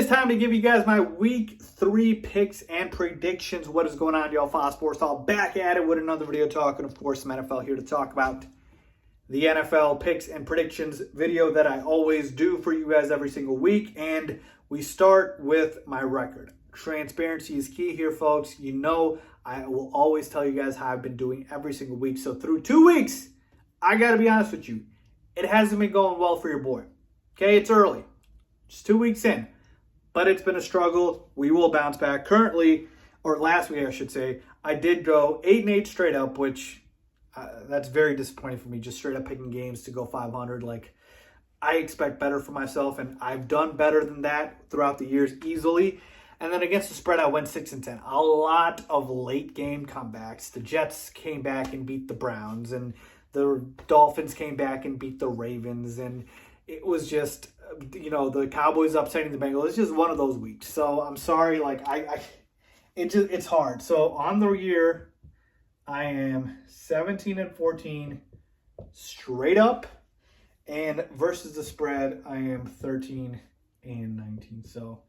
is time to give you guys my week 3 picks and predictions. What is going on, y'all? Faiz Sports all back at it with another video talking, of course, some NFL here to talk about the NFL picks and predictions video that I always do for you guys every single week. And we start with my record. Transparency is key here, folks. You know, I will always tell you guys how I've been doing every single week. So through 2 weeks, I got to be honest with you, it hasn't been going well for your boy. Okay, it's early. Just 2 weeks in. But it's been a struggle. We will bounce back. Currently, or last week I should say, I did go 8-8 straight up, which that's very disappointing for me. Just straight up picking games to go 500. Like, I expect better for myself, and I've done better than that throughout the years easily. And then against the spread, I went 6-10. A lot of late game comebacks. The Jets came back and beat the Browns, and the Dolphins came back and beat the Ravens, and it was just, you know, the Cowboys upsetting the Bengals. It's just one of those weeks. So I'm sorry, like it's hard. So on the year, I am 17-14 straight up, and versus the spread, I am 13-19. So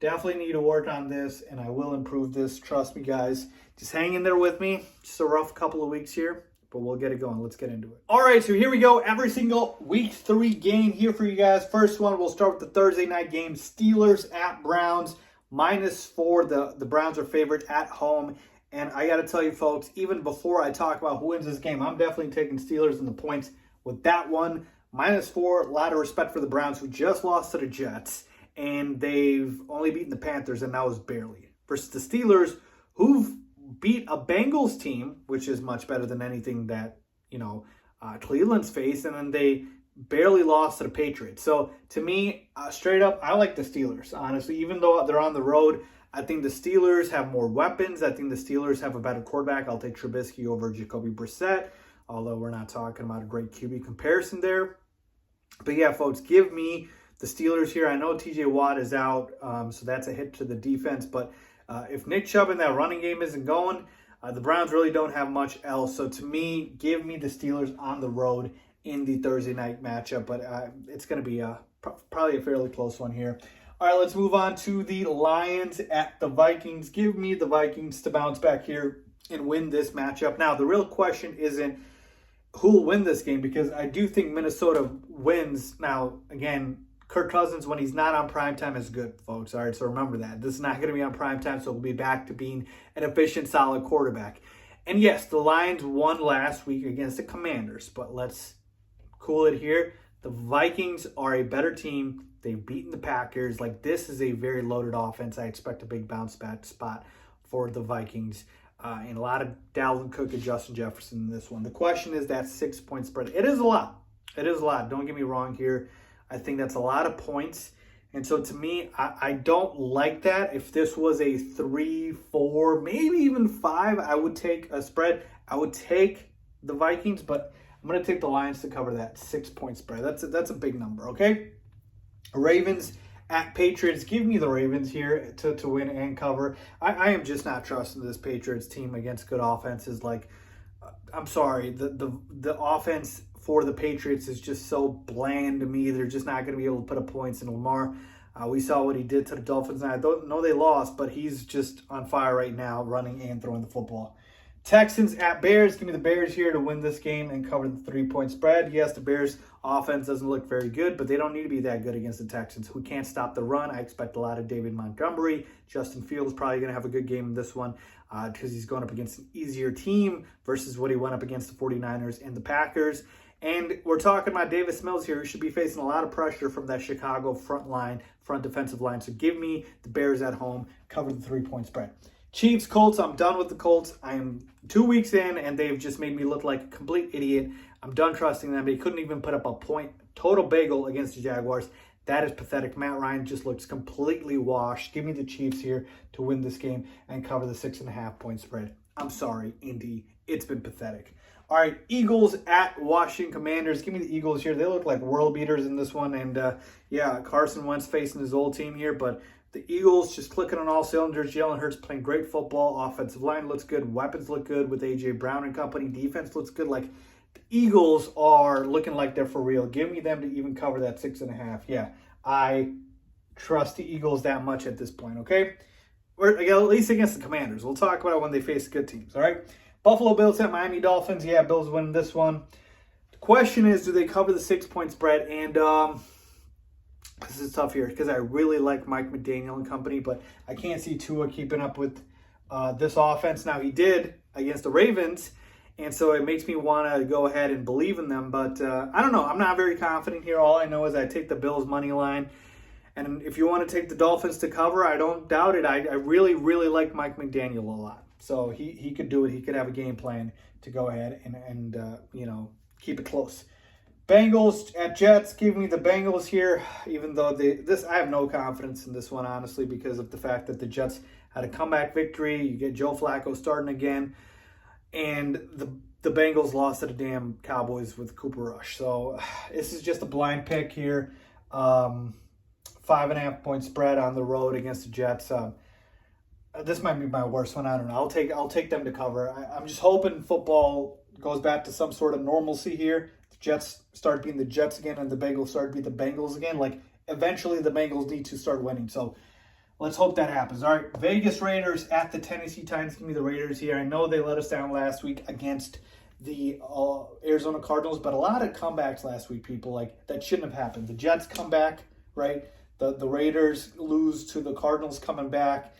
definitely need to work on this, and I will improve this. Trust me, guys. Just hang in there with me. Just a rough couple of weeks here, but we'll get it going. Let's get into it. All right, so here we go. Every single week 3 game here for you guys. First one, we'll start with the Thursday night game. Steelers at Browns, -4. The Browns are favorite at home. And I got to tell you, folks, even before I talk about who wins this game, I'm definitely taking Steelers in the points with that one. -4, a lot of respect for the Browns, who just lost to the Jets. And they've only beaten the Panthers, and that was barely. Versus the Steelers, who've beat a Bengals team, which is much better than anything that, you know, Cleveland's faced, and then they barely lost to the Patriots. So to me, straight up, I like the Steelers, honestly. Even though they're on the road, I think the Steelers have more weapons. I think the Steelers have a better quarterback. I'll take Trubisky over Jacoby Brissett, although we're not talking about a great QB comparison there. But yeah, folks, give me the Steelers here. I know TJ Watt is out, so that's a hit to the defense, but if Nick Chubb in that running game isn't going, the Browns really don't have much else. So to me, give me the Steelers on the road in the Thursday night matchup. But it's going to be probably a fairly close one here. All right, let's move on to the Lions at the Vikings. Give me the Vikings to bounce back here and win this matchup. Now, the real question isn't who will win this game, because I do think Minnesota wins. Now, again, Kirk Cousins, when he's not on primetime, is good, folks. All right, so remember that. This is not going to be on primetime, so we'll be back to being an efficient, solid quarterback. And yes, the Lions won last week against the Commanders, but let's cool it here. The Vikings are a better team. They've beaten the Packers. Like, this is a very loaded offense. I expect a big bounce back spot for the Vikings. And a lot of Dalvin Cook and Justin Jefferson in this one. The question is that 6-point spread. It is a lot. It is a lot. Don't get me wrong here. I think that's a lot of points. And so to me, I don't like that. If this was a 3, 4, maybe even 5, I would take a spread. I would take the Vikings, but I'm going to take the Lions to cover that 6-point spread. That's a big number, okay? Ravens at Patriots. Give me the Ravens here to win and cover. I am just not trusting this Patriots team against good offenses. Like, I'm sorry, the offense for the Patriots is just so bland to me. They're just not going to be able to put up points in Lamar. We saw what he did to the Dolphins, and I don't know they lost, but he's just on fire right now, running and throwing the football. Texans at Bears. Give me the Bears here to win this game and cover the 3-point spread. Yes, the Bears offense doesn't look very good, but they don't need to be that good against the Texans, who can't stop the run. I expect a lot of David Montgomery. Justin Fields probably going to have a good game in this one because he's going up against an easier team versus what he went up against the 49ers and the Packers. And we're talking about Davis Mills here, who should be facing a lot of pressure from that Chicago front defensive line. So give me the Bears at home, cover the 3-point spread. Chiefs, Colts, I'm done with the Colts. I am 2 weeks in, and they've just made me look like a complete idiot. I'm done trusting them. They couldn't even put up a point, total bagel against the Jaguars. That is pathetic. Matt Ryan just looks completely washed. Give me the Chiefs here to win this game and cover the 6.5-point spread. I'm sorry, Indy. It's been pathetic. All right, Eagles at Washington Commanders. Give me the Eagles here. They look like world beaters in this one. And, yeah, Carson Wentz facing his old team here. But the Eagles just clicking on all cylinders. Jalen Hurts playing great football. Offensive line looks good. Weapons look good with A.J. Brown and company. Defense looks good. Like, the Eagles are looking like they're for real. Give me them to even cover that 6.5. Yeah, I trust the Eagles that much at this point, okay? Or at least against the Commanders. We'll talk about it when they face good teams, all right? Buffalo Bills at Miami Dolphins. Yeah, Bills win this one. The question is, do they cover the 6-point spread? And this is tough here because I really like Mike McDaniel and company, but I can't see Tua keeping up with this offense. Now, he did against the Ravens, and so it makes me want to go ahead and believe in them. But I don't know. I'm not very confident here. All I know is I take the Bills money line. And if you want to take the Dolphins to cover, I don't doubt it. I really, really like Mike McDaniel a lot. So he could do it. He could have a game plan to go ahead and keep it close. Bengals at Jets. Give me the Bengals here, even though I have no confidence in this one, honestly, because of the fact that the Jets had a comeback victory. You get Joe Flacco starting again. And the Bengals lost to the damn Cowboys with Cooper Rush. So this is just a blind pick here. 5.5-point spread on the road against the Jets. This might be my worst one. I don't know. I'll take them to cover. I'm just hoping football goes back to some sort of normalcy here. The Jets start being the Jets again, and the Bengals start being the Bengals again. Like, eventually the Bengals need to start winning. So let's hope that happens. All right, Vegas Raiders at the Tennessee Titans. Give me the Raiders here. I know they let us down last week against the Arizona Cardinals, but a lot of comebacks last week, people. Like, that shouldn't have happened. The Jets come back, right? The Raiders lose to the Cardinals coming back.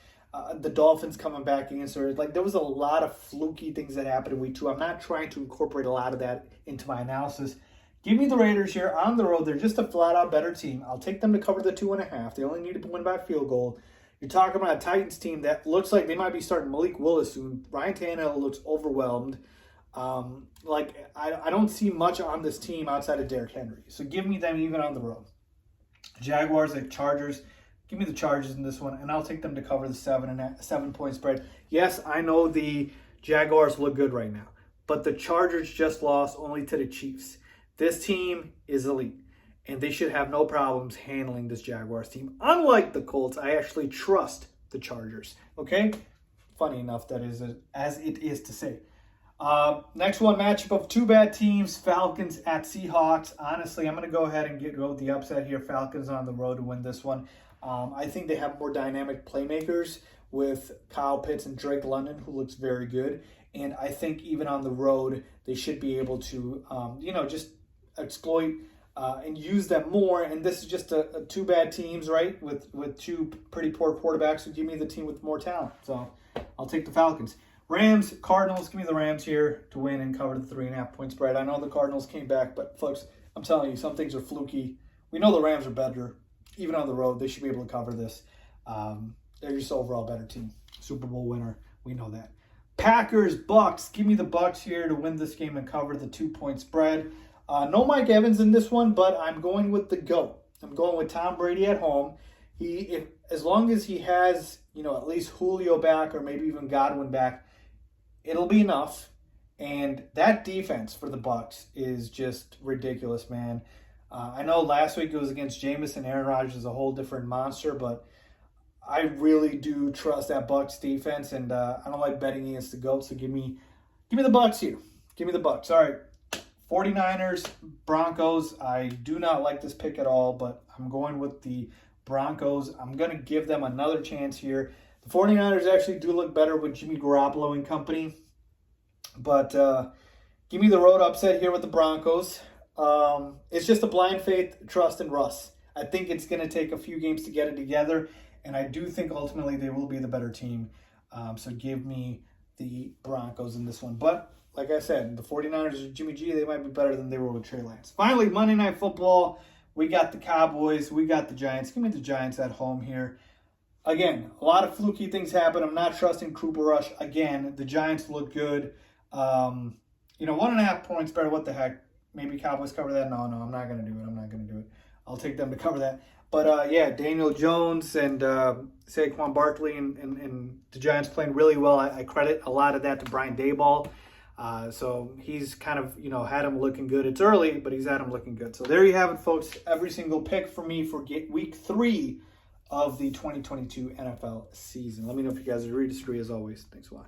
The Dolphins coming back against the Raiders. Like, there was a lot of fluky things that happened in week 2. I'm not trying to incorporate a lot of that into my analysis. Give me the Raiders here on the road. They're just a flat-out better team. I'll take them to cover the 2.5. They only need to win by field goal. You're talking about a Titans team that looks like they might be starting Malik Willis soon. Ryan Tannehill looks overwhelmed. I don't see much on this team outside of Derrick Henry. So give me them even on the road. Jaguars at Chargers. Give me the Chargers in this one, and I'll take them to cover the 7-point spread. Yes, I know the Jaguars look good right now, but the Chargers just lost only to the Chiefs. This team is elite, and they should have no problems handling this Jaguars team. Unlike the Colts, I actually trust the Chargers. Okay? Funny enough, that is as it is to say. Next one, matchup of two bad teams, Falcons at Seahawks. Honestly, I'm going to go ahead and go with the upset here. Falcons on the road to win this one. I think they have more dynamic playmakers with Kyle Pitts and Drake London, who looks very good. And I think even on the road, they should be able to, just exploit and use them more. And this is just a two bad teams, right, with two pretty poor quarterbacks. So give me the team with more talent. So I'll take the Falcons. Rams, Cardinals, give me the Rams here to win and cover the 3.5-point spread. I know the Cardinals came back, but folks, I'm telling you, some things are fluky. We know the Rams are better. Even on the road, they should be able to cover this. They're just overall better team. Super Bowl winner, we know that. Packers, Bucks, give me the Bucks here to win this game and cover the 2-point spread. No Mike Evans in this one, but I'm going with the GOAT. I'm going with Tom Brady at home. As long as he has, at least Julio back or maybe even Godwin back, it'll be enough. And that defense for the Bucks is just ridiculous, man. I know last week it was against Jameis, and Aaron Rodgers is a whole different monster, but I really do trust that Bucks defense, and I don't like betting against the GOAT, so give me the Bucks here. Give me the Bucks. All right, 49ers, Broncos. I do not like this pick at all, but I'm going with the Broncos. I'm going to give them another chance here. The 49ers actually do look better with Jimmy Garoppolo and company, but give me the road upset here with the Broncos. It's just a blind faith, trust in Russ. I think it's going to take a few games to get it together, and I do think ultimately they will be the better team. So give me the Broncos in this one. But like I said, the 49ers with Jimmy G, they might be better than they were with Trey Lance. Finally, Monday Night Football. We got the Cowboys. We got the Giants. Give me the Giants at home here. Again, a lot of fluky things happen. I'm not trusting Cooper Rush. Again, the Giants look good. 1.5 points better. What the heck? Maybe Cowboys cover that? No, I'm not going to do it. I'll take them to cover that. But, Daniel Jones and Saquon Barkley and the Giants playing really well. I credit a lot of that to Brian Daboll. So he's kind of, had him looking good. It's early, but he's had him looking good. So there you have it, folks. Every single pick for me for week 3 of the 2022 NFL season. Let me know if you guys agree, disagree. As always, thanks for watching.